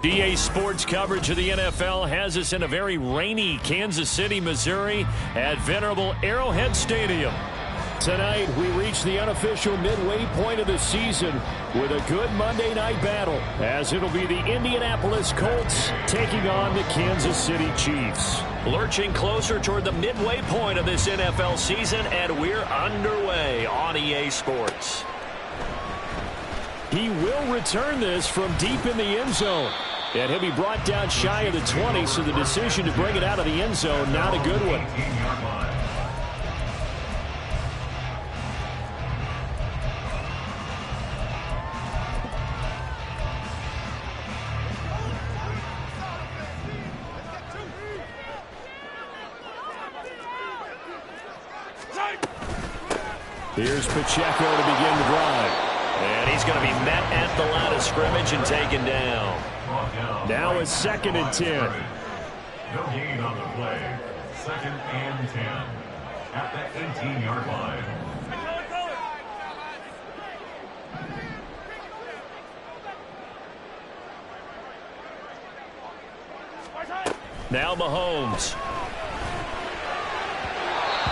EA Sports coverage of the NFL has us in a very rainy Kansas City, Missouri at venerable Arrowhead Stadium. Tonight, we reach the unofficial midway point of the season with a good Monday night battle, as it'll be the Indianapolis Colts taking on the Kansas City Chiefs. Lurching closer toward the midway point of this NFL season, and we're underway on EA Sports. He will return this from deep in the end zone. And he'll be brought down shy of the 20, so the decision to bring it out of the end zone, not a good one. Here's Pacheco to begin the drive. And he's going to be met at the line of scrimmage and taken down. Now it's 2nd and 10. No gain on the play. 2nd and 10 at the 18-yard line. Now Mahomes.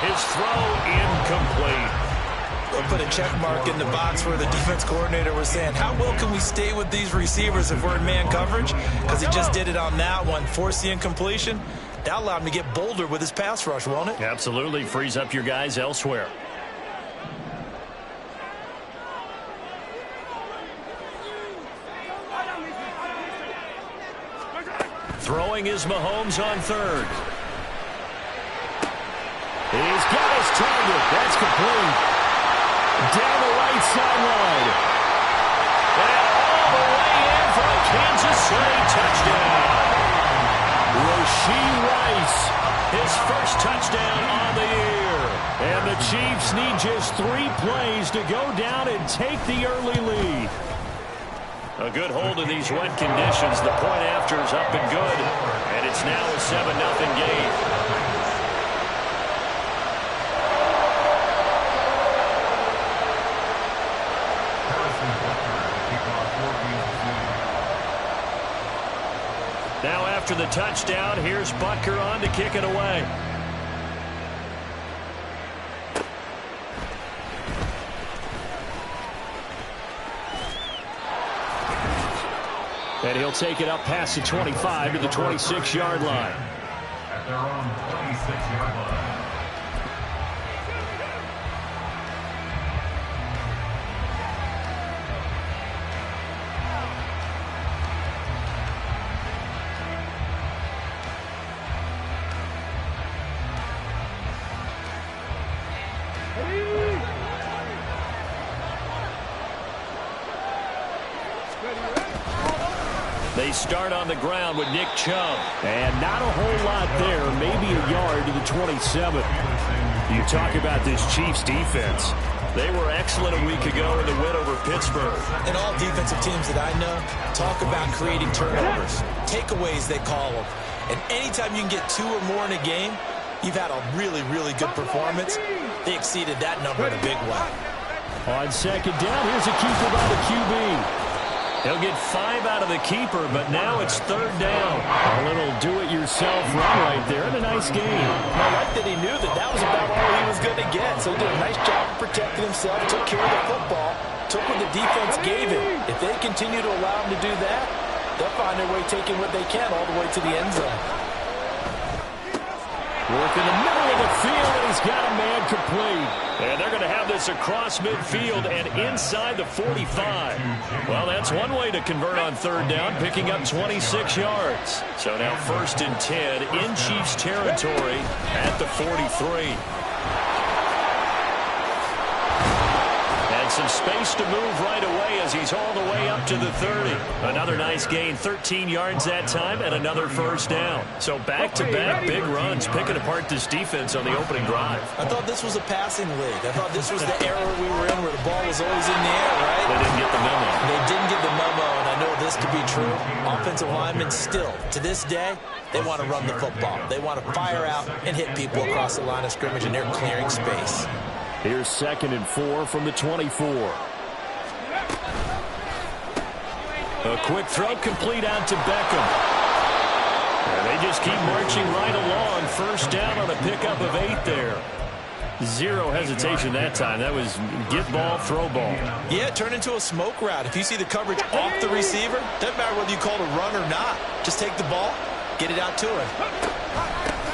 His throw incomplete. We'll put a check mark in the box where the defense coordinator was saying, how well can we stay with these receivers if we're in man coverage? Because he just did it on that one, forced the incompletion. That allowed him to get bolder with his pass rush, won't it? Absolutely. Frees up your guys elsewhere. Throwing is Mahomes on 3rd. He's got his target. That's complete. Down the right sideline. And all the way in for a Kansas City touchdown. Rashee Rice, his first touchdown on the year. And the Chiefs need just 3 plays to go down and take the early lead. A good hold of these wet conditions. The point after is up and good. And it's now a 7-0 game. Now after the touchdown, here's Butker on to kick it away. And he'll take it up past the 25 to the 26-yard line. At their own 26-yard line. They start on the ground with Nick Chubb. And not a whole lot there, maybe a yard to the 27. You talk about this Chiefs defense. They were excellent a week ago in the win over Pittsburgh. And all defensive teams that I know talk about creating turnovers. Takeaways, they call them. And anytime you can get 2 or more in a game, you've had a really, really good performance. They exceeded that number in a big way. On 2nd down, here's a keeper by the QB. He'll get 5 out of the keeper, but now it's 3rd down. A little do-it-yourself run right there, and a nice game. I like that he knew that was about all he was going to get, so he did a nice job of protecting himself, took care of the football, took what the defense gave him. If they continue to allow him to do that, they'll find their way taking what they can all the way to the end zone. Work in the middle of the field, and he's got a man complete. And they're going to have this across midfield and inside the 45. Well, that's one way to convert on 3rd down, picking up 26 yards. So now 1st and 10 in Chiefs territory at the 43. And some space to move right away as he's all the way up to the 30. Another nice gain, 13 yards that time, and another 1st down. So back-to-back big runs, picking apart this defense on the opening drive. I thought this was a passing league. I thought this was the era we were in where the ball was always in the air, right? They didn't get the memo. They didn't get the memo, and I know this to be true. Offensive linemen still, to this day, they want to run the football. They want to fire out and hit people across the line of scrimmage, and they're clearing space. Here's 2nd and 4 from the 24. A quick throw complete out to Beckham. And they just keep marching right along. First down on a pickup of 8 there. Zero hesitation that time. That was get ball, throw ball. Yeah, it turned into a smoke route. If you see the coverage off the receiver, doesn't matter whether you call it a run or not. Just take the ball, get it out to him.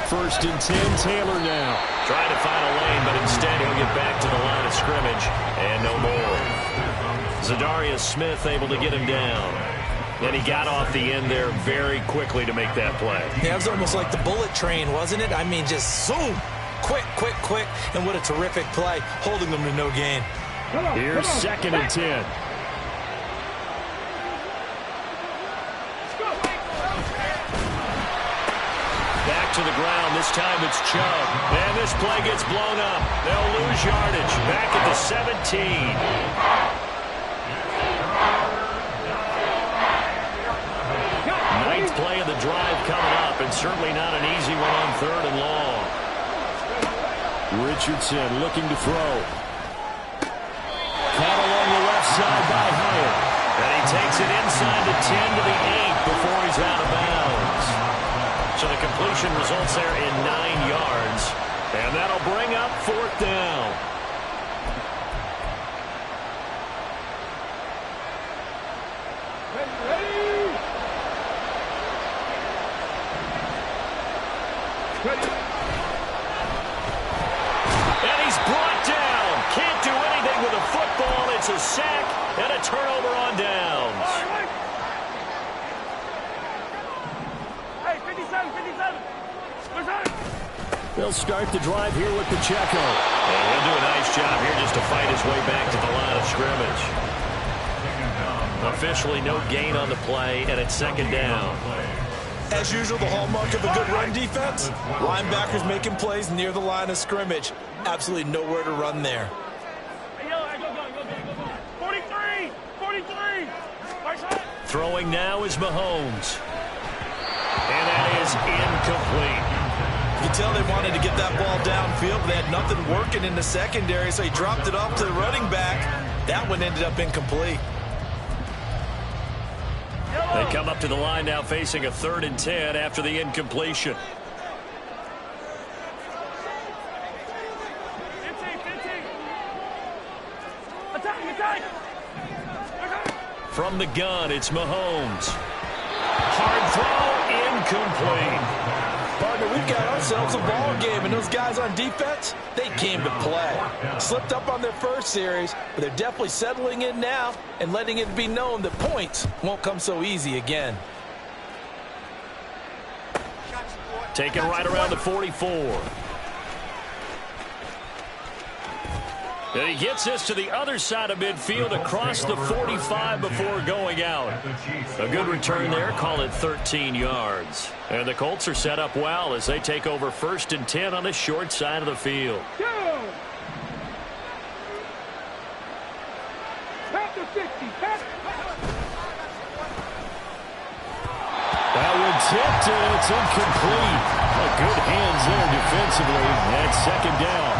First and 10, Taylor now. Trying to find a lane, but instead he'll get back to the line of scrimmage. And no more. Zadarius Smith able to get him down. And he got off the end there very quickly to make that play. Yeah, it was almost like the bullet train, wasn't it? I mean, just zoom. Quick, quick, quick. And what a terrific play, holding them to no gain. Here's second and 10. Back to the ground. This time it's Chubb. And this play gets blown up. They'll lose yardage. Back at the 17. Ninth play of the drive coming up, and certainly not an easy one on 3rd and long. Richardson looking to throw. Caught along the left side by Hyatt. And he takes it inside the 10 to the 8 before he's out of bounds. So the completion results there in 9 yards. And that'll bring up 4th down. And he's brought down. Can't do anything with a football. It's a sack and a turnover on downs. Hey, 57, 57. They'll start the drive here with Pacheco. And he'll do a nice job here just to fight his way back to the line of scrimmage. Officially no gain on the play, and it's 2nd down. As usual, the hallmark of a good run defense, linebackers making plays near the line of scrimmage. Absolutely nowhere to run there. 43, 43. Throwing now is Mahomes. And that is incomplete. You can tell they wanted to get that ball downfield, but they had nothing working in the secondary, so he dropped it off to the running back. That one ended up incomplete. They come up to the line now facing a 3rd and 10 after the incompletion. 15, 15. Attack, attack. From the gun, it's Mahomes. Hard throw, incomplete. Partner, we've got ourselves a ball game, and those guys on defense, they came to play. Slipped up on their first series, but they're definitely settling in now and letting it be known that points won't come so easy again. Taken right around the 44. And he gets this to the other side of midfield across the 45 before going out. A good return there. Call it 13 yards. And the Colts are set up well as they take over 1st and 10 on the short side of the field. That one tipped and it's incomplete. Good hands there defensively. That's 2nd down.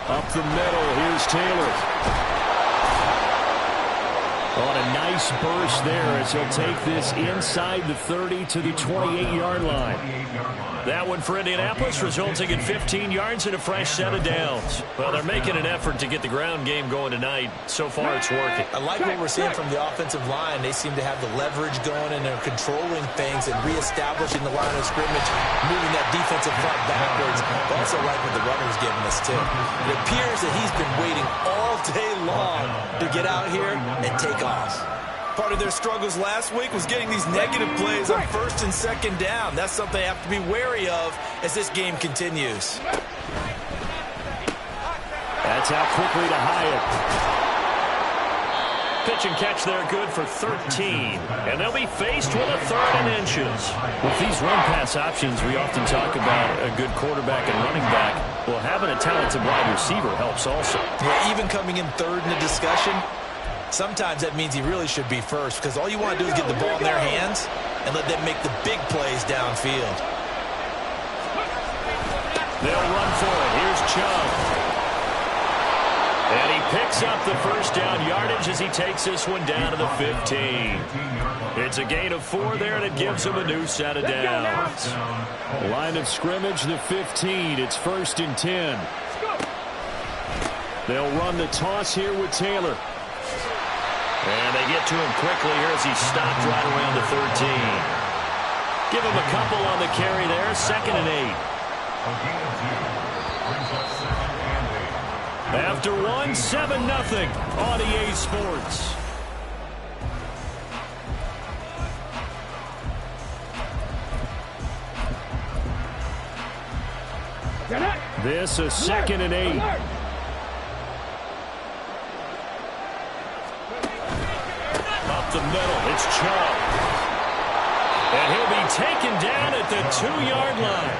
Up the middle, here's Taylor. On a nice burst there as he'll take this inside the 30 to the 28-yard line. That one for Indianapolis resulting in 15 yards and a fresh set of downs. Well, they're making an effort to get the ground game going tonight. So far, it's working. I like what we're seeing from the offensive line. They seem to have the leverage going, and they're controlling things and reestablishing the line of scrimmage, moving that defensive front backwards. I also like what the runner's giving us, too. It appears that he's been waiting all day long to get out here and take off. Part of their struggles last week was getting these negative plays on 1st and 2nd down. That's something they have to be wary of as this game continues. That's out quickly to Hyatt. Pitch and catch there good for 13. And they'll be faced with a 3rd and inches. With these run-pass options, we often talk about a good quarterback and running back. Well, having a talented wide receiver helps also. Yeah, even coming in 3rd in the discussion, sometimes that means he really should be first, because all you want to do is get the ball in their hands and let them make the big plays downfield. They'll run for it. Here's Chubb. picks up the first down yardage as he takes this one down to the 15. It's a gain of 4 there, and it gives him a new set of downs. Line of scrimmage, the 15. It's 1st and 10. They'll run the toss here with Taylor. And they get to him quickly here as he stopped right around the 13. Give him a couple on the carry there. 2nd and 8. After 1, 7-0 on EA Sports. This is 2nd and 8. Up the middle, it's Chubb. And he'll be taken down at the 2-yard line.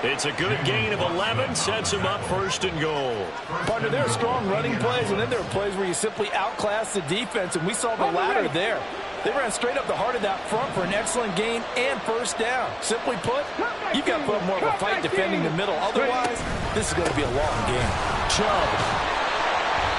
It's a good gain of 11, sets him up 1st and goal. Partner, there are strong running plays, and then there are plays where you simply outclass the defense, and we saw the latter there. They ran straight up the heart of that front for an excellent gain and 1st down. Simply put, you've got to put up more of a fight defending the middle. Otherwise, this is going to be a long game. Chubb.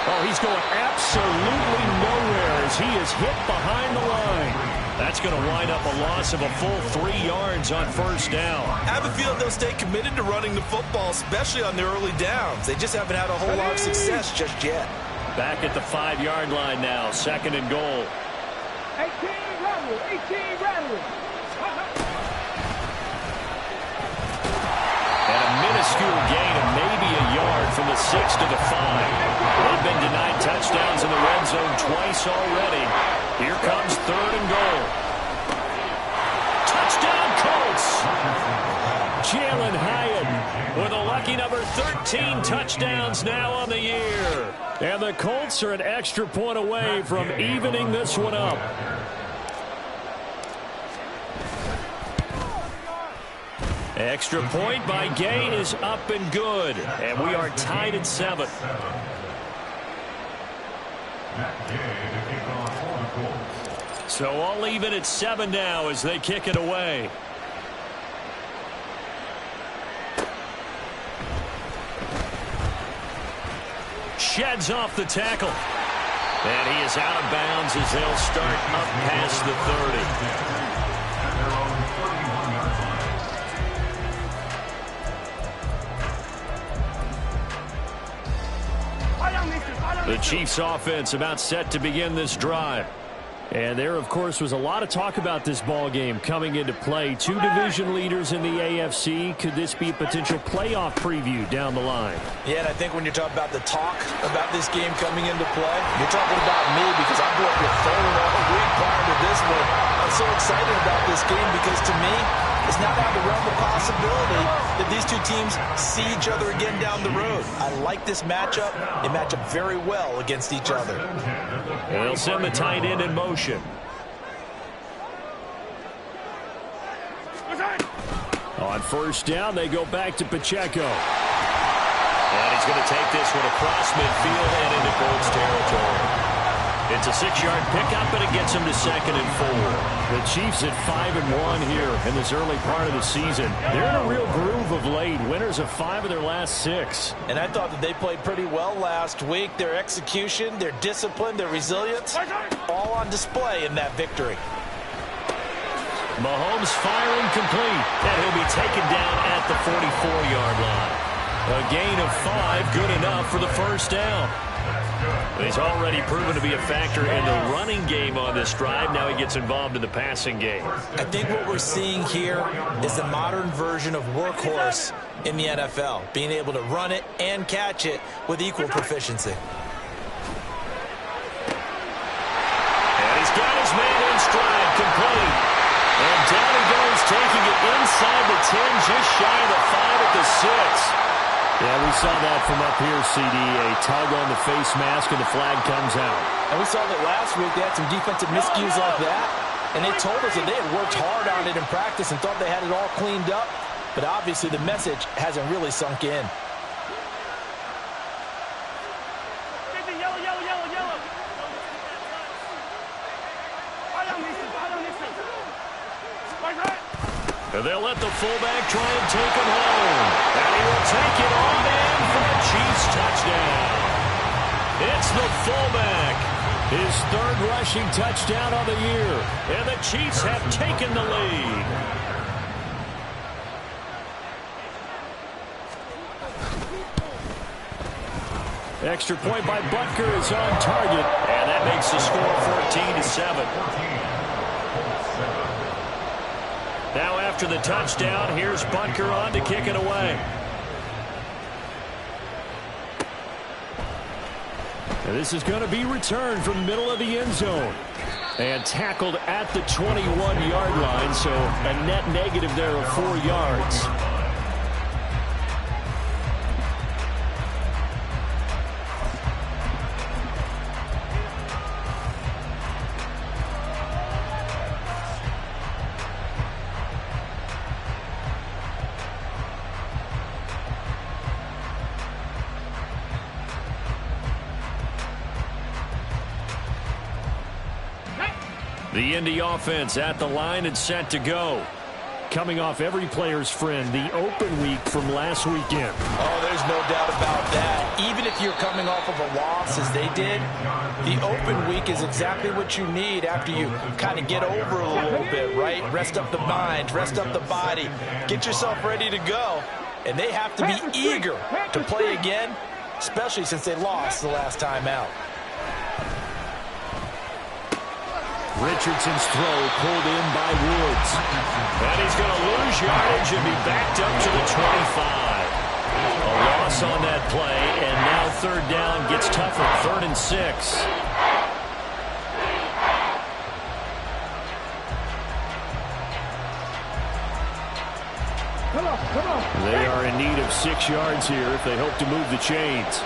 Oh, he's going absolutely nowhere as he is hit behind the line. That's going to wind up a loss of a full 3 yards on 1st down. I have a feeling they'll stay committed to running the football, especially on the early downs. They just haven't had a whole lot of success just yet. Back at the 5-yard line now, 2nd and goal. 18 rattle. And a minuscule gain of maybe a yard from the 6 to the 5. They've been denied touchdowns in the red zone twice already. Here comes 3rd and goal. Touchdown Colts! Jalen Hyatt with a lucky number 13 touchdowns now on the year. And the Colts are an extra point away from evening this one up. Extra point by Gay is up and good. And we are tied at 7. So all even at 7 now as they kick it away. Sheds off the tackle. And he is out of bounds as they'll start up past the 30. The Chiefs offense about set to begin this drive. And there, of course, was a lot of talk about this ball game coming into play. 2 division leaders in the AFC. Could this be a potential playoff preview down the line? Yeah, and I think when you're talking about the talk about this game coming into play, you're talking about me because I grew up with 3rd all week prior to this one. I'm so excited about this game because to me, it's not out of the realm of possibility that these 2 teams see each other again down the road. I like this matchup. They match up very well against each other. And they'll send the tight end in motion. On 1st down, they go back to Pacheco. And he's going to take this one across midfield and into Colts territory. It's a 6-yard pickup, and it gets him to 2nd and 4. The Chiefs at 5-1 here in this early part of the season. They're in a real groove of late. Winners of 5 of their last 6. And I thought that they played pretty well last week. Their execution, their discipline, their resilience, all on display in that victory. Mahomes firing complete, and he'll be taken down at the 44-yard line. A gain of 5, good enough for the 1st down. He's already proven to be a factor in the running game on this drive. Now he gets involved in the passing game. I think what we're seeing here is the modern version of workhorse in the NFL, being able to run it and catch it with equal proficiency. And he's got his man in stride, complete. And down he goes, taking it inside the 10, just shy of the 5 at the 6. Yeah, we saw that from up here, CD. A tug on the face mask, and the flag comes out. And we saw that last week. They had some defensive miscues like that. And they told us that they had worked hard on it in practice and thought they had it all cleaned up. But obviously the message hasn't really sunk in. And they'll let the fullback try and take him home. And he will take it on in for a Chiefs touchdown. the fullback. His third rushing touchdown on the year. And the Chiefs have taken the lead. Extra point by Butker is on target. And that makes the score 14-7. Now after the touchdown, here's Butker on to kick it away. And this is going to be returned from the middle of the end zone. And tackled at the 21-yard line, so a net negative there of 4 yards. The Indy offense at the line and set to go. Coming off every player's friend, the open week from last weekend. Oh, there's no doubt about that. Even if you're coming off of a loss as they did, the open week is exactly what you need after you kind of get over a little bit, right? Rest up the mind, rest up the body, get yourself ready to go. And they have to be eager to play again, especially since they lost the last time out. Richardson's throw pulled in by Woods. And he's going to lose yardage and be backed up to the 25. A loss on that play, and now third down gets tougher. 3rd and 6. Come on. They are in need of 6 yards here if they hope to move the chains.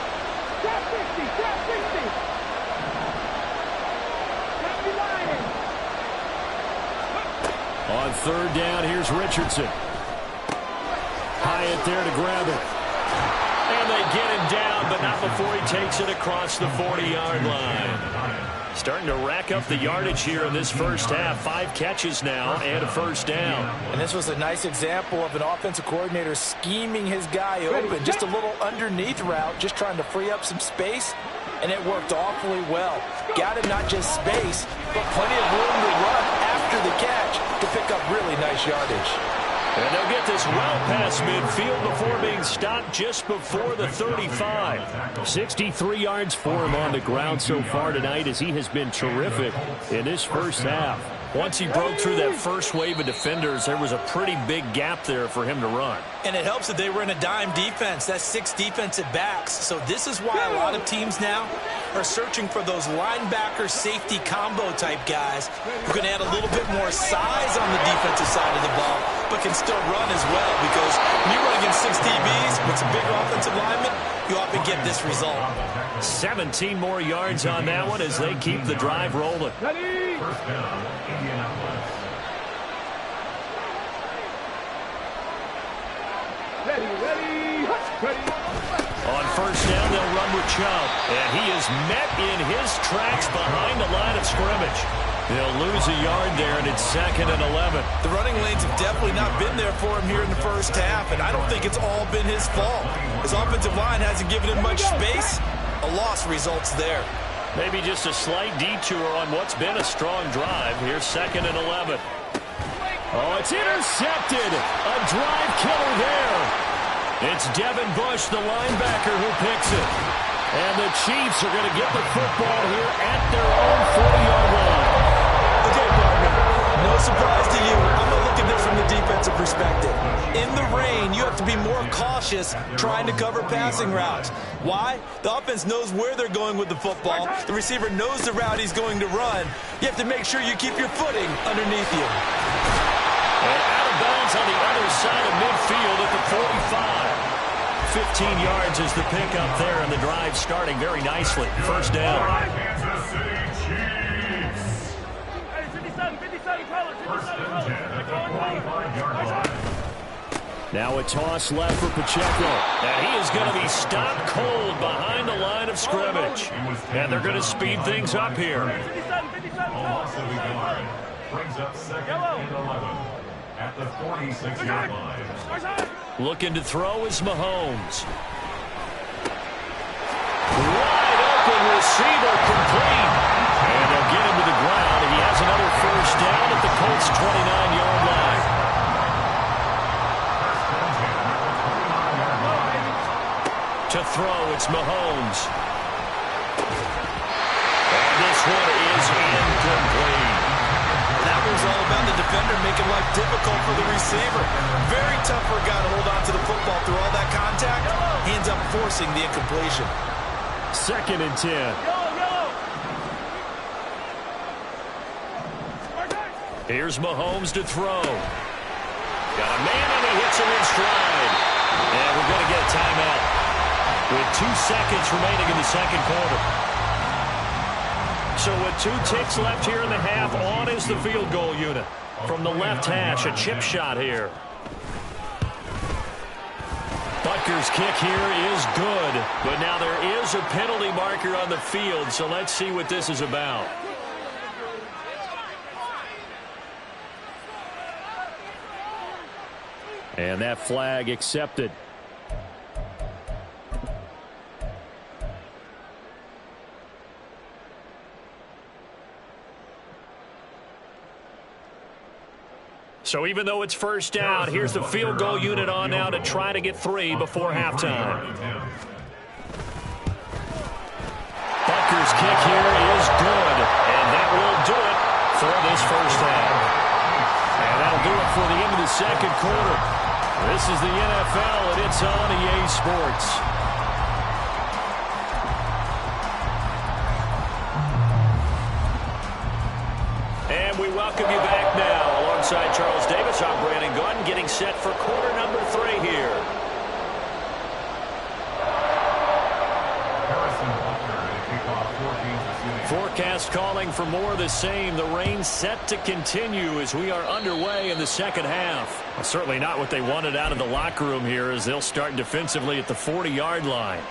Trap 60, trap 60. On third down, here's Richardson. Hyatt there to grab it. And they get him down, but not before he takes it across the 40-yard line. Starting to rack up the yardage here in this first half. 5 catches now and a first down. And this was a nice example of an offensive coordinator scheming his guy open. Just a little underneath route, just trying to free up some space. And it worked awfully well. Got him not just space, but plenty of room to run after the catch to pick up really nice yardage. And they'll get this well past midfield before being stopped just before the 35. 63 yards for him on the ground so far tonight as he has been terrific in this first half. Once he broke through that first wave of defenders, there was a pretty big gap there for him to run. And it helps that they were in a dime defense. That's 6 defensive backs. So this is why a lot of teams now are searching for those linebacker safety combo type guys who can add a little bit more size on the defensive side of the ball, but can still run as well, because when you run against 6 DBs with some bigger offensive linemen, you often get this result. 17 more yards on that one as they keep the drive rolling. First down, Indianapolis. Ready. On first down, they'll run with Chubb. And he is met in his tracks behind the line of scrimmage. They'll lose a yard there, and it's 2nd and 11. The running lanes have definitely not been there for him here in the first half, and I don't think it's all been his fault. His offensive line hasn't given him much space. A loss results there. Maybe just a slight detour on what's been a strong drive. Here's 2nd and 11. Oh, it's intercepted. A drive killer there. It's Devin Bush, the linebacker, who picks it. And the Chiefs are going to get the football here at their own 40-yard line. Okay, partner, no surprise to you. I'm going to look at this from the defensive perspective. In the rain, you have to be more cautious trying to cover passing routes. Why? The offense knows where they're going with the football. The receiver knows the route he's going to run. You have to make sure you keep your footing underneath you. And out of bounds on the other side of midfield at the 45. 15 yards is the pickup there, and the drive starting very nicely. First down. Kansas City Chiefs. 57, First and 10 at the 45-yard line. Now a toss left for Pacheco. And he is going to be stopped cold behind the line of scrimmage. And they're going to speed things up here. A loss of a yard brings up 2nd and 11 at the 46-yard line. Looking to throw is Mahomes. Wide open receiver throw. It's Mahomes. And this one is incomplete. That was all about the defender making life difficult for the receiver. Very tough for a guy to hold on to the football through all that contact. He ends up forcing the incompletion. 2nd and 10. Here's Mahomes to throw. Got a man and he hits him in stride. And we're going to get a timeout with 2 seconds remaining in the second quarter. So with 2 ticks left here in the half, on is the field goal unit. From the left hash, a chip shot here. Butker's kick here is good, but now there is a penalty marker on the field, so let's see what this is about. And that flag accepted. So even though it's first down, here's the field goal unit on now to try to get 3 before halftime. Butker's kick here is good, and that will do it for this first half. And that'll do it for the end of the second quarter. This is the NFL, and it's on EA Sports. And we welcome you back now. Alongside Charles Davis, I'm Brandon Gordon, getting set for quarter number 3 here. Forecast calling for more of the same. The rain set to continue as we are underway in the second half. Well, certainly not what they wanted out of the locker room here as they'll start defensively at the 40-yard line.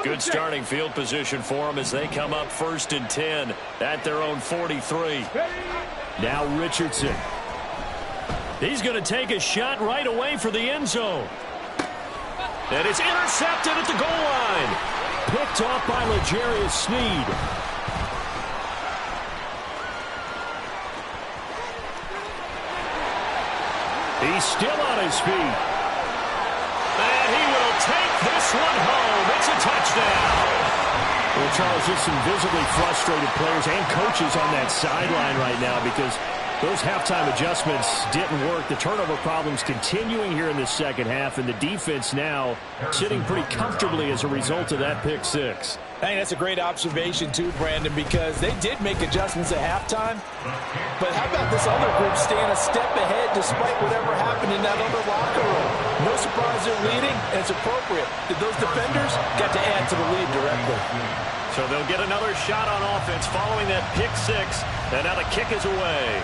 Good starting field position for them as they come up 1st and 10 at their own 43. Now Richardson. He's going to take a shot right away for the end zone. And it's intercepted at the goal line. Picked off by L'Jarius Sneed. He's still on his feet. And he will take this one home. It's a touchdown. Well, Charles, just some visibly frustrated players and coaches on that sideline right now because those halftime adjustments didn't work. The turnover problems continuing here in the second half, and the defense now sitting pretty comfortably as a result of that pick 6. I think that's a great observation, too, Brandon, because they did make adjustments at halftime. But how about this other group staying a step ahead despite whatever happened in that other locker room? No surprise they're leading, and it's appropriate. Those defenders got to add to the lead directly. So they'll get another shot on offense following that pick 6, and now the kick is away.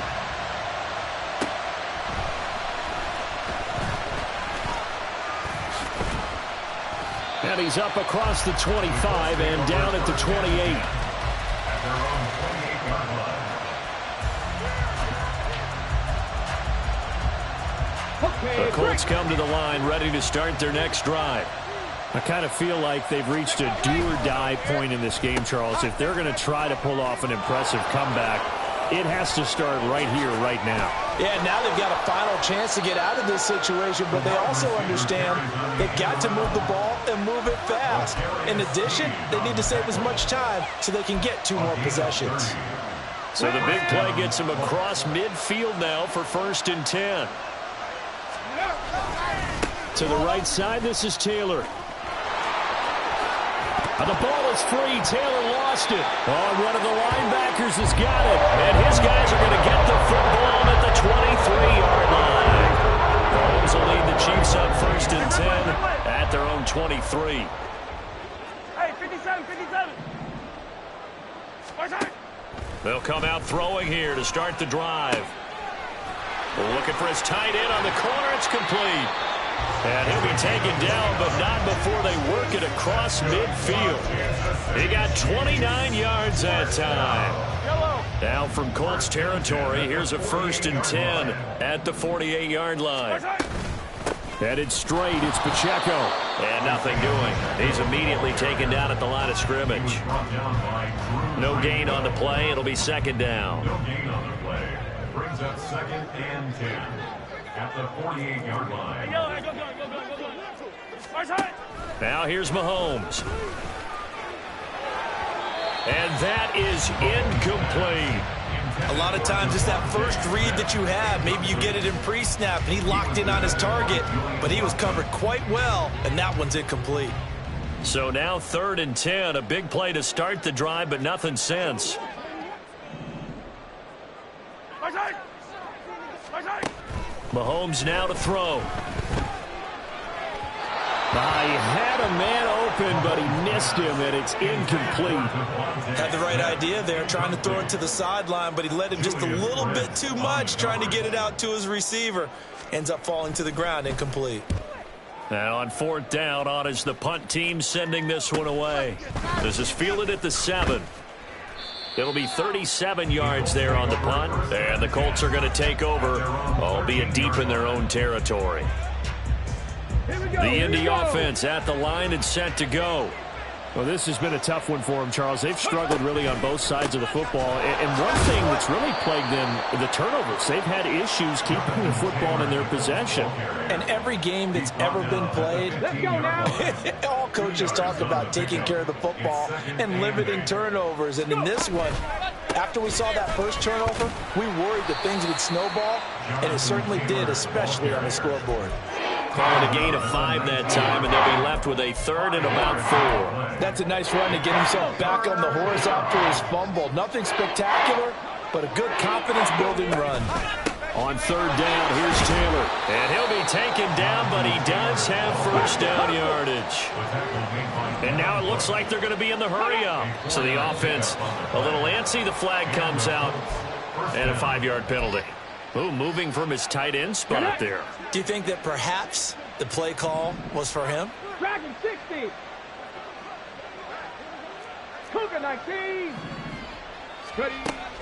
And he's up across the 25 and down at the 28. The Colts come to the line ready to start their next drive. I kind of feel like they've reached a do-or-die point in this game, Charles. If they're going to try to pull off an impressive comeback, it has to start right here, right now. Yeah, now they've got a final chance to get out of this situation, but they also understand they've got to move the ball and move it fast. In addition, they need to save as much time so they can get 2 more possessions. So the big play gets them across midfield now for 1st and 10. To the right side, this is Taylor. The ball is free. Taylor lost it. Oh, one of the linebackers has got it. And his guys are going to get the football at the 23-yard line. Mahomes will lead the Chiefs up 1st and 10 at their own 23. Hey, 57, 57. They'll come out throwing here to start the drive. Looking for his tight end on the corner. It's complete. And he'll be taken down, but not before they work it across midfield. He got 29 yards that time. Now from Colts territory, here's a 1st and 10 at the 48-yard line. Headed straight, it's Pacheco. And nothing doing. He's immediately taken down at the line of scrimmage. No gain on the play. It'll be 2nd down. No gain on the play. Brings up 2nd and 10. at the 48-yard line. Now here's Mahomes. And that is incomplete. A lot of times it's that first read that you have. Maybe you get it in pre-snap, and he locked in on his target, but he was covered quite well, and that one's incomplete. So now 3rd and 10, a big play to start the drive, but nothing since. Mahomes now to throw. He had a man open, but he missed him, and it's incomplete. Had the right idea there, trying to throw it to the sideline, but he led him just a little bit too much, trying to get it out to his receiver. Ends up falling to the ground, incomplete. Now on 4th down, on is the punt team sending this one away. This is fielded at the 7. It'll be 37 yards there on the punt, and the Colts are going to take over, albeit deep in their own territory. The Indy offense at the line and set to go. Well, this has been a tough one for them, Charles. They've struggled really on both sides of the football. And one thing that's really plagued them, the turnovers. They've had issues keeping the football in their possession. And every game that's ever been played, all coaches talk about taking care of the football and limiting turnovers. And in this one, after we saw that first turnover, we worried that things would snowball, and it certainly did, especially on the scoreboard. Calling a gain of 5 that time, and they'll be left with a 3rd and about 4. That's a nice run to get himself back on the horse after his fumble. Nothing spectacular, but a good confidence-building run. On 3rd down, here's Taylor. And he'll be taken down, but he does have first down yardage. And now it looks like they're going to be in the hurry-up. So the offense a little antsy. The flag comes out, and a 5-yard penalty. Ooh, moving from his tight end spot there. Do you think that perhaps the play call was for him? Dragon 60. Cougar 19.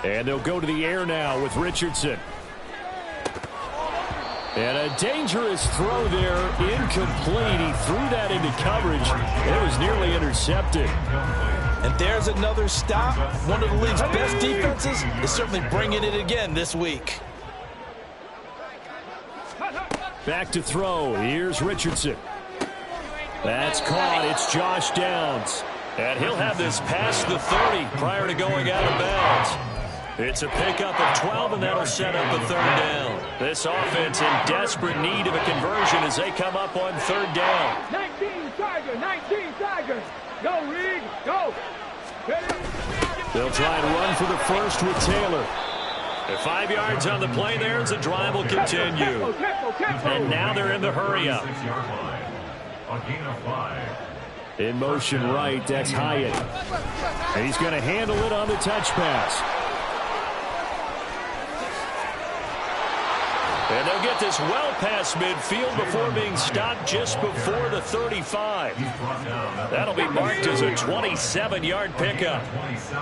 And they'll go to the air now with Richardson. And a dangerous throw there, incomplete. He threw that into coverage. It was nearly intercepted. And there's another stop. One of the league's best defenses is certainly bringing it again this week. Back to throw. Here's Richardson. That's caught. It's Josh Downs. And he'll have this past the 30 prior to going out of bounds. It's a pickup of 12, and that'll set up a 3rd down. This offense in desperate need of a conversion as they come up on 3rd down. 19 Tiger, 19 Tiger. Go, Reed, go. They'll try and run for the first with Taylor. And 5 yards on the play there as the drive will continue. And now they're in the hurry-up. In motion right, that's Hyatt. And he's going to handle it on the touch pass. And they'll get this well past midfield before being stopped just before the 35. That'll be marked as a 27-yard pickup.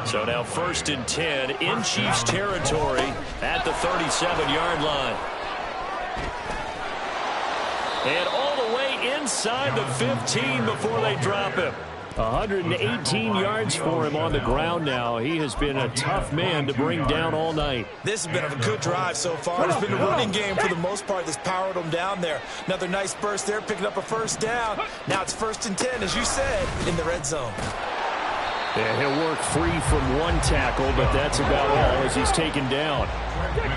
So now 1st and 10 in Chiefs territory at the 37-yard line. And all the way inside the 15 before they drop him. 118 yards for him on the ground now. He has been a tough man to bring down all night. This has been a good drive so far. It's been a running game for the most part that's powered him down there. Another nice burst there, picking up a 1st down. Now it's 1st and 10, as you said, in the red zone. Yeah, he'll work free from one tackle, but that's about all as he's taken down.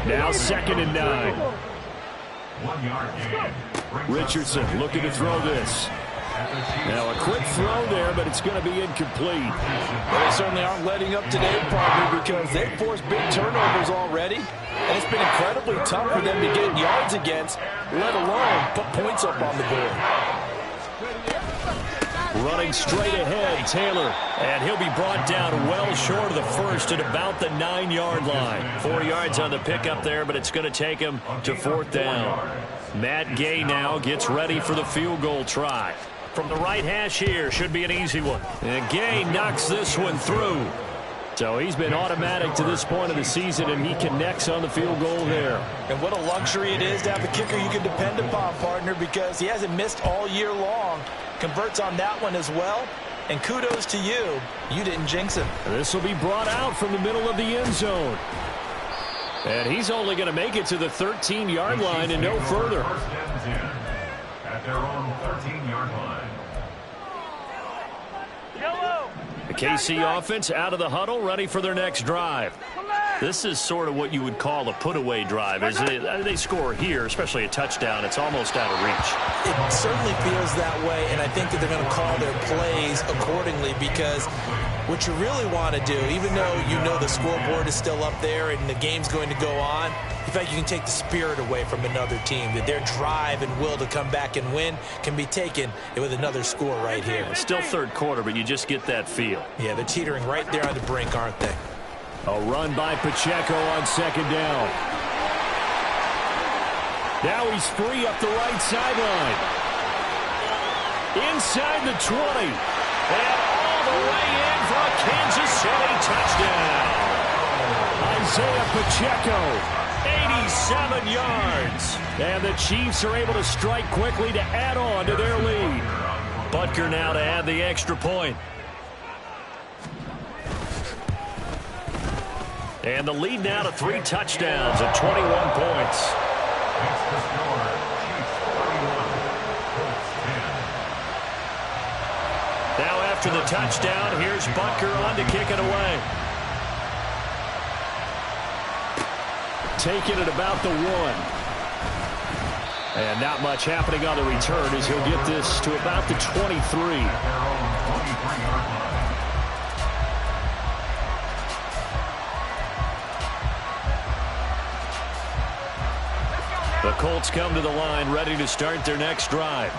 Now 2nd and 9. 1 yard gain. Richardson looking to throw this. Now a quick throw there, but it's going to be incomplete. Well, they certainly aren't letting up today, partner, because they've forced big turnovers already. And it's been incredibly tough for them to get yards against, let alone put points up on the board. Running straight ahead, Taylor. And he'll be brought down well short of the first at about the 9-yard line. 4 yards on the pickup there, but it's going to take him to 4th down. Matt Gay now gets ready for the field goal try. From the right hash here, should be an easy one. And Gay knocks this one through. So he's been automatic to this point of the season, and he connects on the field goal there. And what a luxury it is to have a kicker you can depend upon, partner, because he hasn't missed all year long. Converts on that one as well. And kudos to you. You didn't jinx him. And this will be brought out from the middle of the end zone. And he's only going to make it to the 13-yard line and no further. First and 10 at their own 13-yard line. The KC offense out of the huddle, ready for their next drive. This is sort of what you would call a put-away drive. As they score here, especially a touchdown, it's almost out of reach. It certainly feels that way, and I think that they're going to call their plays accordingly, because what you really want to do, even though you know the scoreboard is still up there and the game's going to go on, in fact, you can take the spirit away from another team, that their drive and will to come back and win can be taken with another score right here. It's still third quarter, but you just get that feel. Yeah, they're teetering right there on the brink, aren't they? A run by Pacheco on second down. Now he's free up the right sideline. Inside the 20. And all the way in for a Kansas City touchdown. Isaiah Pacheco, 87 yards. And the Chiefs are able to strike quickly to add on to their lead. Butker now to add the extra point. And the lead now to 3 touchdowns at 21 points. That's the score. Chiefs 41, Colts 10. Now after the touchdown, here's Butker on to kick it away. Taking it about the 1. And not much happening on the return as he'll get this to about the 23. Their own 23-yard line. The Colts come to the line ready to start their next drive.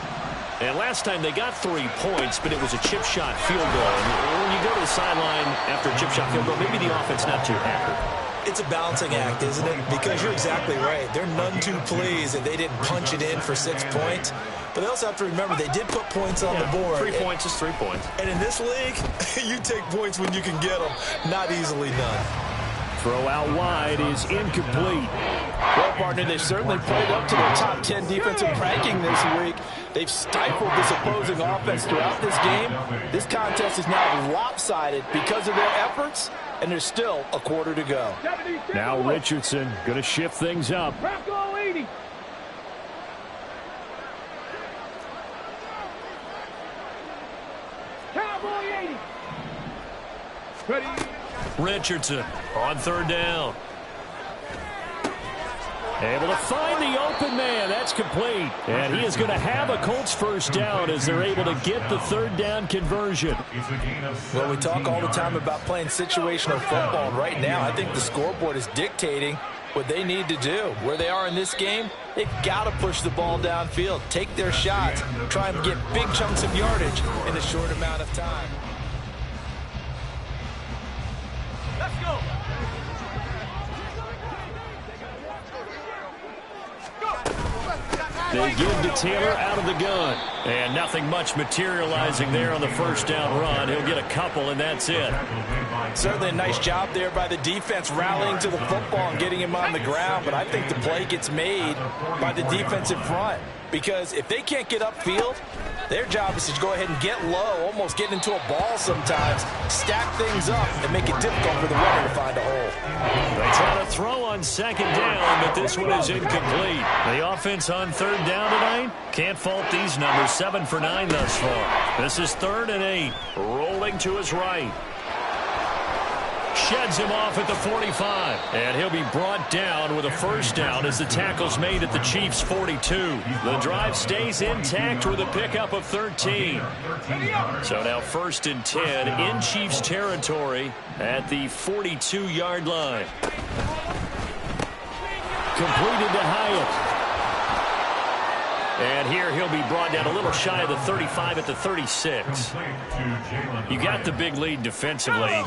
And last time they got 3 points, but it was a chip shot field goal. And when you go to the sideline after a chip shot field goal, maybe the offense not too happy. It's a balancing act, isn't it? Because you're exactly right. They're none too pleased that they didn't punch it in for 6 points. But they also have to remember they did put points on the board. 3 points is 3 points. And in this league, you take points when you can get them. Not easily done. Throw out wide is incomplete. Well, partner, they certainly played up to their top 10 defensive ranking this week. They've stifled this opposing offense throughout this game. This contest is now lopsided because of their efforts, and there's still a quarter to go. Now Richardson going to shift things up. Bronco 80. Cowboy 80. Ready. Richardson on third down. Able to find the open man. That's complete. And he is going to have a Colts first down as they're able to get the third down conversion. Well, we talk all the time about playing situational football. Right now, I think the scoreboard is dictating what they need to do. Where they are in this game, they've got to push the ball downfield, take their shots, try and get big chunks of yardage in a short amount of time. Let's go. They give to Taylor out of the gun. And nothing much materializing there on the first down run. He'll get a couple, and that's it. Certainly a nice job there by the defense rallying to the football and getting him on the ground. But I think the play gets made by the defensive front. Because if they can't get upfield, their job is to go ahead and get low, almost get into a ball sometimes, stack things up, and make it difficult for the runner to find a hole. They try to throw on second down, but this one is incomplete. The offense on third down tonight, can't fault these numbers. 7 for 9 thus far. This is 3rd and 8. Rolling to his right. Sheds him off at the 45. And he'll be brought down with a first down as the tackle's made at the Chiefs' 42. The drive stays intact with a pickup of 13. So now 1st and 10 in Chiefs territory at the 42-yard line. Completed to Hyatt. And here he'll be brought down a little shy of the 35 at the 36. You got the big lead defensively,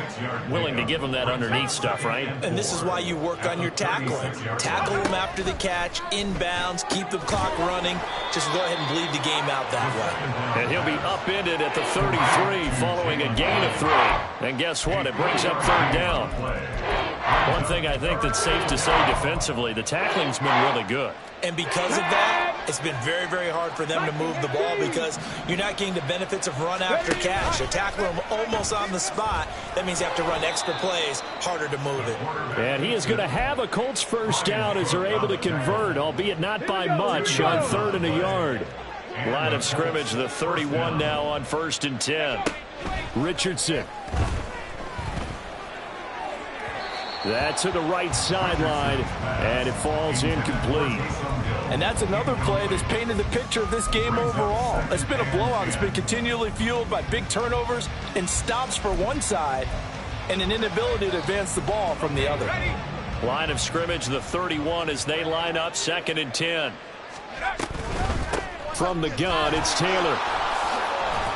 willing to give him that underneath stuff, right? And this is why you work on your tackling. Tackle them after the catch, inbounds, keep the clock running. Just go ahead and bleed the game out that way. And he'll be upended at the 33 following a gain of 3. And guess what? It brings up 3rd down. One thing I think that's safe to say defensively, the tackling's been really good. And because of that, It's been very, very hard for them to move the ball because you're not getting the benefits of run after catch. They're tackling them almost on the spot. That means you have to run extra plays, harder to move it. And he is going to have a Colts first down as they're able to convert, albeit not by much, on 3rd and a yard. Line of scrimmage, the 31 now on 1st and 10. Richardson. That's to the right sideline, and it falls incomplete. And that's another play that's painted the picture of this game overall. It's been a blowout. It's been continually fueled by big turnovers and stops for one side and an inability to advance the ball from the other. Line of scrimmage, the 31 as they line up 2nd and 10. From the gun, it's Taylor.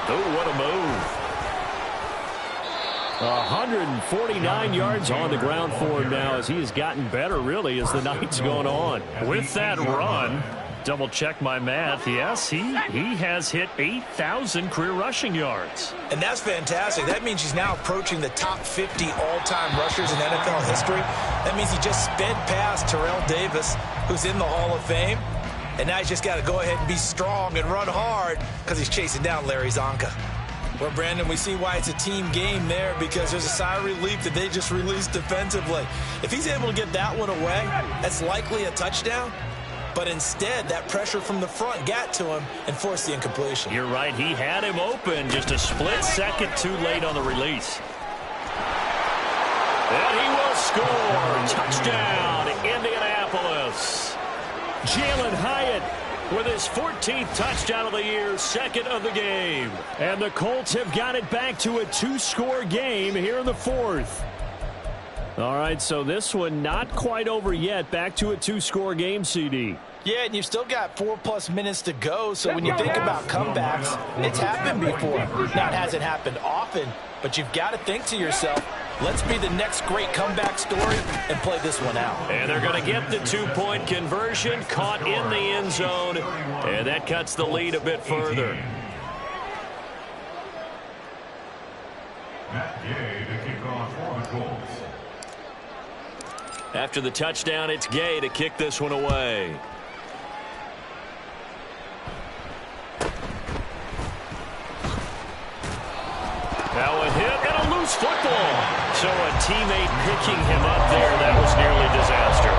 Oh, what a move. 149 yards on the ground for him now as he has gotten better, really, as the night's gone on. With that run, double check my math, yes, he has hit 8,000 career rushing yards. And that's fantastic. That means he's now approaching the top 50 all-time rushers in NFL history. That means he just sped past Terrell Davis, who's in the Hall of Fame. And now he's just got to go ahead and be strong and run hard because he's chasing down Larry Zonka. Well, Brandon, we see why it's a team game there because there's a sigh of relief that they just released defensively. If he's able to get that one away, that's likely a touchdown. But instead, that pressure from the front got to him and forced the incompletion. You're right. He had him open just a split second too late on the release. And he will score. Touchdown, Indianapolis. Jalen Hyatt with his 14th touchdown of the year, 2nd of the game. And the Colts have got it back to a 2-score game here in the 4th. All right, so this one not quite over yet. Back to a 2-score game, CD. Yeah, and you've still got 4+ minutes to go, so when you think about comebacks, it's happened before. Now, it hasn't happened often, but you've got to think to yourself, let's be the next great comeback story and play this one out. And they're going to get the 2-point conversion, caught in the end zone, and that cuts the lead a bit further. Matt Gay to kick off for the Colts. After the touchdown, it's Gay to kick this one away. Now a hit and a loose football. So a teammate picking him up there, that was nearly disaster.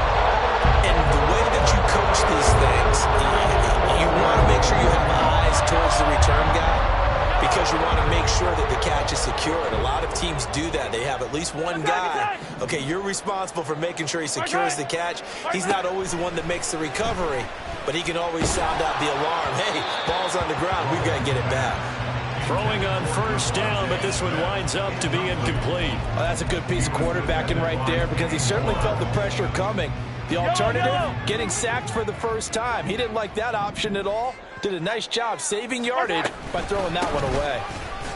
And the way that you coach these things, you want to make sure you have eyes towards the return guy because you want to make sure that the catch is secured. A lot of teams do that. They have at least one guy. Okay, you're responsible for making sure he secures the catch. He's not always the one that makes the recovery, but he can always sound out the alarm. Hey, ball's on the ground. We've got to get it back. Throwing on first down, but this one winds up to be incomplete. Well, that's a good piece of quarterbacking right there because he certainly felt the pressure coming. The alternative, getting sacked for the first time. He didn't like that option at all. Did a nice job saving yardage by throwing that one away.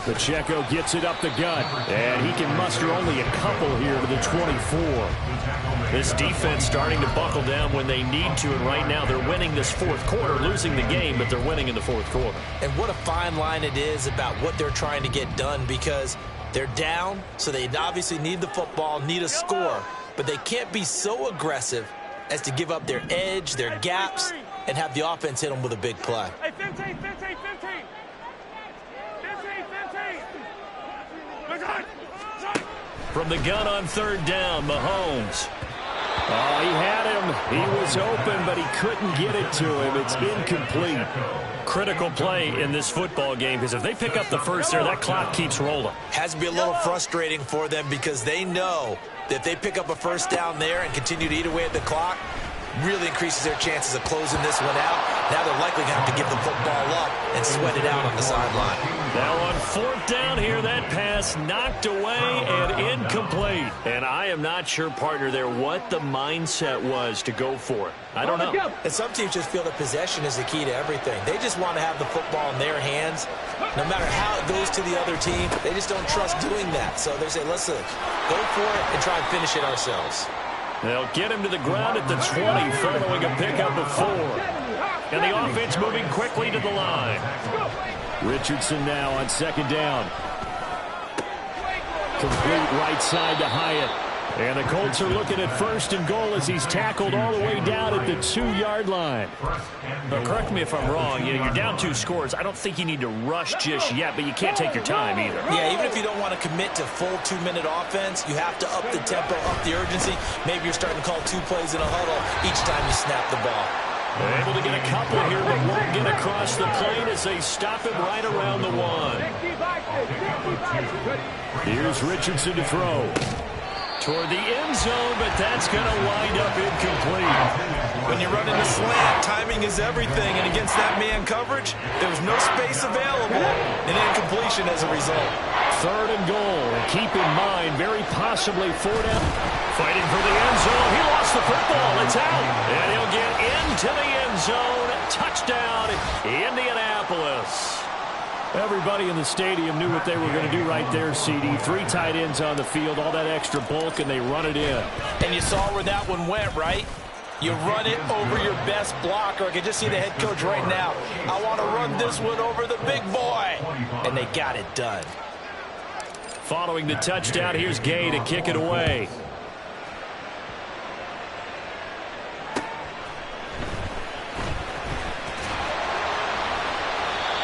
Pacheco gets it up the gut, and he can muster only a couple here to the 24. This defense starting to buckle down when they need to, and right now they're winning this 4th quarter, losing the game, but they're winning in the 4th quarter. And what a fine line it is about what they're trying to get done because they're down, so they obviously need the football, need a score, but they can't be so aggressive as to give up their edge, their gaps, and have the offense hit them with a big play. Hey, 15, 15, 15. 15, 15. From the gun on 3rd down, Mahomes. Oh, he had him. He was open, but he couldn't get it to him. It's incomplete. Critical play in this football game because if they pick up the first there, that clock keeps rolling. Has to be a little frustrating for them because they know that if they pick up a first down there and continue to eat away at the clock, really increases their chances of closing this one out. Now they're likely going to have to give the football up and sweat it out on the sideline. Now on 4th down here, that pass knocked away and incomplete. And I am not sure, partner, there what the mindset was to go for it. I don't know. And some teams just feel that possession is the key to everything. They just want to have the football in their hands. No matter how it goes to the other team, they just don't trust doing that. So they say, let's go for it and try and finish it ourselves. They'll get him to the ground at the 20 following a pickup of 4. And the offense moving quickly to the line. Richardson now on 2nd down. Complete right side to Hyatt. And the Colts are looking at 1st and goal as he's tackled all the way down at the 2-yard line. But correct me if I'm wrong. You're down 2 scores. I don't think you need to rush just yet, but you can't take your time either. Yeah, even if you don't want to commit to full 2-minute offense, you have to up the tempo, up the urgency. Maybe you're starting to call 2 plays in a huddle each time you snap the ball. They're able to get a couple here, but won't get across the plane as they stop him right around the 1. Here's Richardson to throw. Toward the end zone, but that's going to wind up incomplete. When you run in the slant, timing is everything, and against that man coverage, there was no space available, and incompletion as a result. 3rd and goal, and keep in mind, very possibly 4 down. Fighting for the end zone. He lost the football. It's out. And he'll get into the end zone. Touchdown, Indianapolis. Everybody in the stadium knew what they were going to do right there, CD. 3 tight ends on the field, all that extra bulk, and they run it in. And you saw where that one went, right? You run it over your best blocker. I can just see the head coach right now. I want to run this one over the big boy. And they got it done. Following the touchdown, here's Gay to kick it away.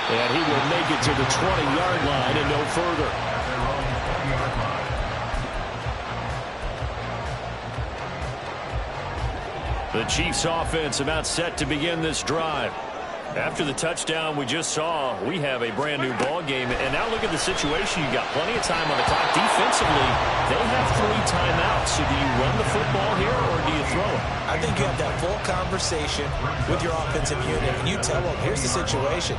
And he will make it to the 20-yard line and no further. The Chiefs offense about set to begin this drive. After the touchdown we just saw, we have a brand new ball game. And now look at the situation. You got plenty of time on the clock. Defensively, they have 3 timeouts. So do you run the football here or do you throw it? I think you have that full conversation with your offensive unit, and you tell them, here's the situation.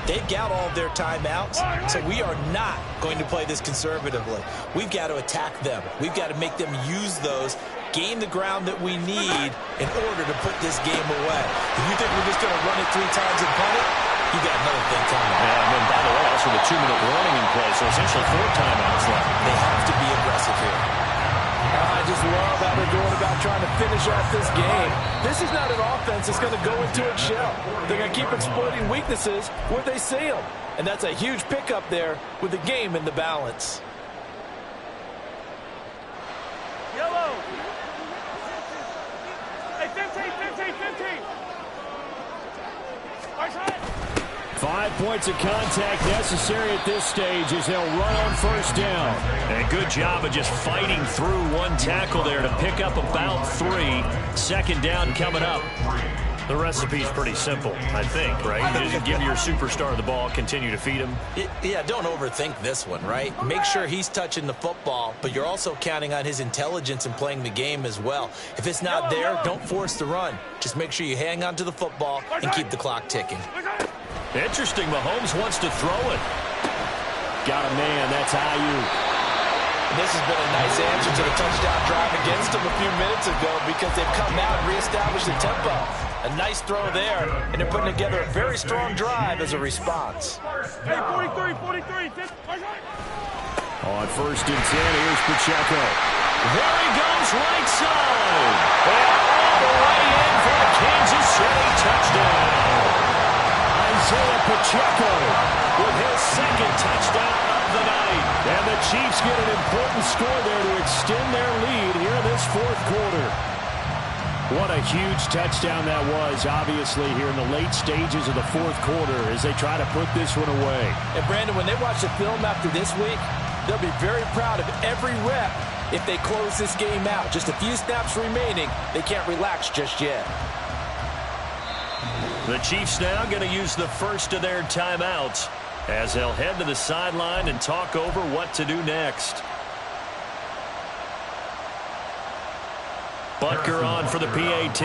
They've got all of their timeouts, so we are not going to play this conservatively. We've got to attack them. We've got to make them use those, gain the ground that we need in order to put this game away. If you think we're just going to run it 3 times and punt it, you got another thing coming. And then, by the way, also the 2-minute warning in play, so essentially 4 timeouts left. They have to be aggressive here. I just love how they're going about trying to finish off this game. This is not an offense that's going to go into its shell. They're going to keep exploiting weaknesses where they see them. And that's a huge pickup there with the game in the balance. Yellow. Hey, 15. 5 points of contact necessary at this stage as they'll run on 1st down. And a good job of just fighting through 1 tackle there to pick up about 3. 2nd down coming up. The recipe's pretty simple, I think, right? Just give your superstar the ball, continue to feed him. Yeah, don't overthink this one, right? Make sure he's touching the football, but you're also counting on his intelligence in playing the game as well. If it's not there, don't force the run. Just make sure you hang on to the football and keep the clock ticking. Interesting, Mahomes wants to throw it. Got a man, that's Ayuk. This has been a nice answer to the touchdown drive against them a few minutes ago because they've come out and reestablished the tempo. A nice throw there, and they're putting together a very strong drive as a response. Hey, 43. On 1st and 10, here's Pacheco. There he goes, right side. And all the way in for the Kansas City touchdown. Isaiah Pacheco With his 2nd touchdown of the night. And the Chiefs get an important score there to extend their lead here in this 4th quarter. What a huge touchdown that was, obviously, here in the late stages of the 4th quarter as they try to put this one away. And, Brandon, when they watch the film after this week, they'll be very proud of every rep if they close this game out. Just a few snaps remaining. They can't relax just yet. The Chiefs now going to use the first of their timeouts as they'll head to the sideline and talk over what to do next. Butker on for the PAT.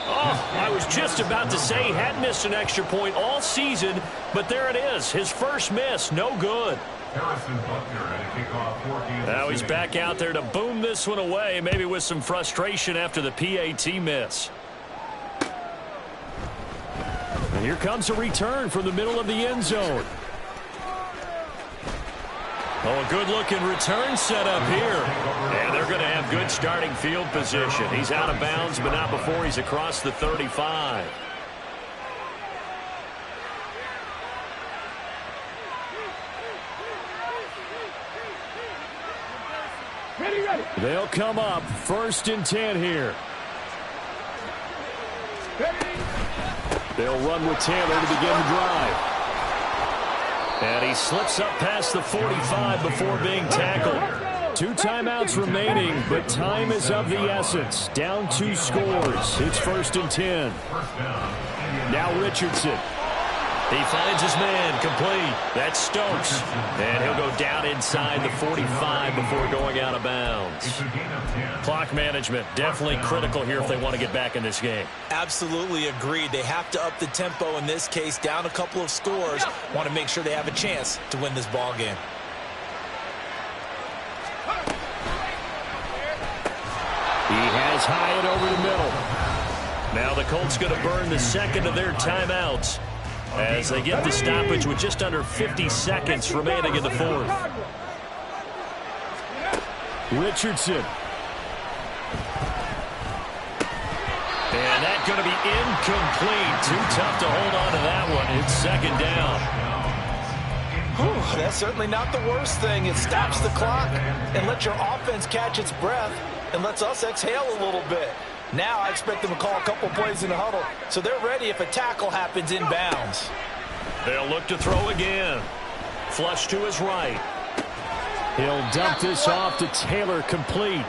Oh, I was just about to say he hadn't missed an extra point all season, but there it is. His first miss, no good. Now he's back out there to boom this one away, maybe with some frustration after the PAT miss. And here comes a return from the middle of the end zone. Oh, a good-looking return set up here. And they're going to have good starting field position. He's out of bounds, but not before he's across the 35. Ready. They'll come up 1st and 10 here. They'll run with Taylor to begin the drive. And he slips up past the 45 before being tackled. 2 timeouts remaining, but time is of the essence. Down 2 scores. It's 1st and 10. Now Richardson. He finds his man, complete. That's Stokes. And he'll go down inside the 45 before going out of bounds. Clock management, definitely critical here if they want to get back in this game. Absolutely agreed. They have to up the tempo in this case, down a couple of scores. Want to make sure they have a chance to win this ball game. He has Hyatt over the middle. Now the Colts going to burn the second of their timeouts as they get the stoppage with just under 50 seconds remaining in the 4th. Richardson. And that's going to be incomplete. Too tough to hold on to that one. It's 2nd down. Whew, that's certainly not the worst thing. It stops the clock and lets your offense catch its breath and lets us exhale a little bit. Now I expect them to call a couple plays in the huddle, so they're ready if a tackle happens inbounds. They'll look to throw again. Flush to his right. He'll dump this off to Taylor, complete.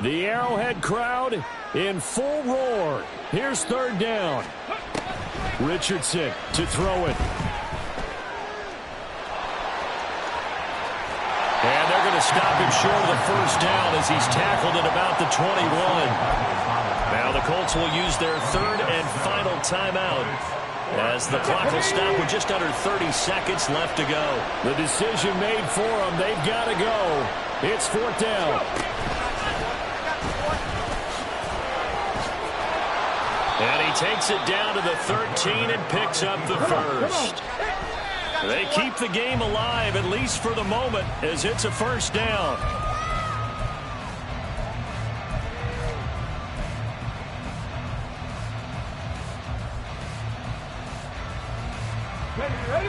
The Arrowhead crowd in full roar. Here's 3rd down. Richardson to throw it. And they're going to stop him short of the 1st down as he's tackled at about the 21. Now the Colts will use their 3rd and final timeout as the clock will stop with just under 30 seconds left to go. The decision made for them. They've got to go. It's 4th down. And he takes it down to the 13 and picks up the 1st. They keep the game alive, at least for the moment, as it's a 1st down.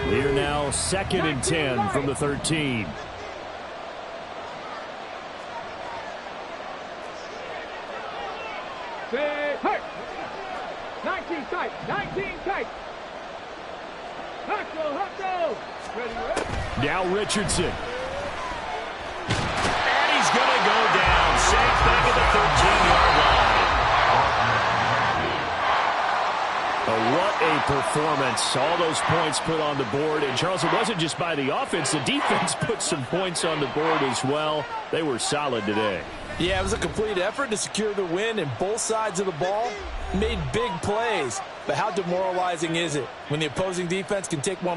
We're now 2nd and 10 from the 13. Hey! 19 tight. 19 tight. Hustle. Ready. Now Richardson. And he's going to go down. Safe back at the 13-yard line. What a performance. All those points put on the board. And, Charles, it wasn't just by the offense. The defense put some points on the board as well. They were solid today. Yeah, it was a complete effort to secure the win, and both sides of the ball made big plays. But how demoralizing is it when the opposing defense can take one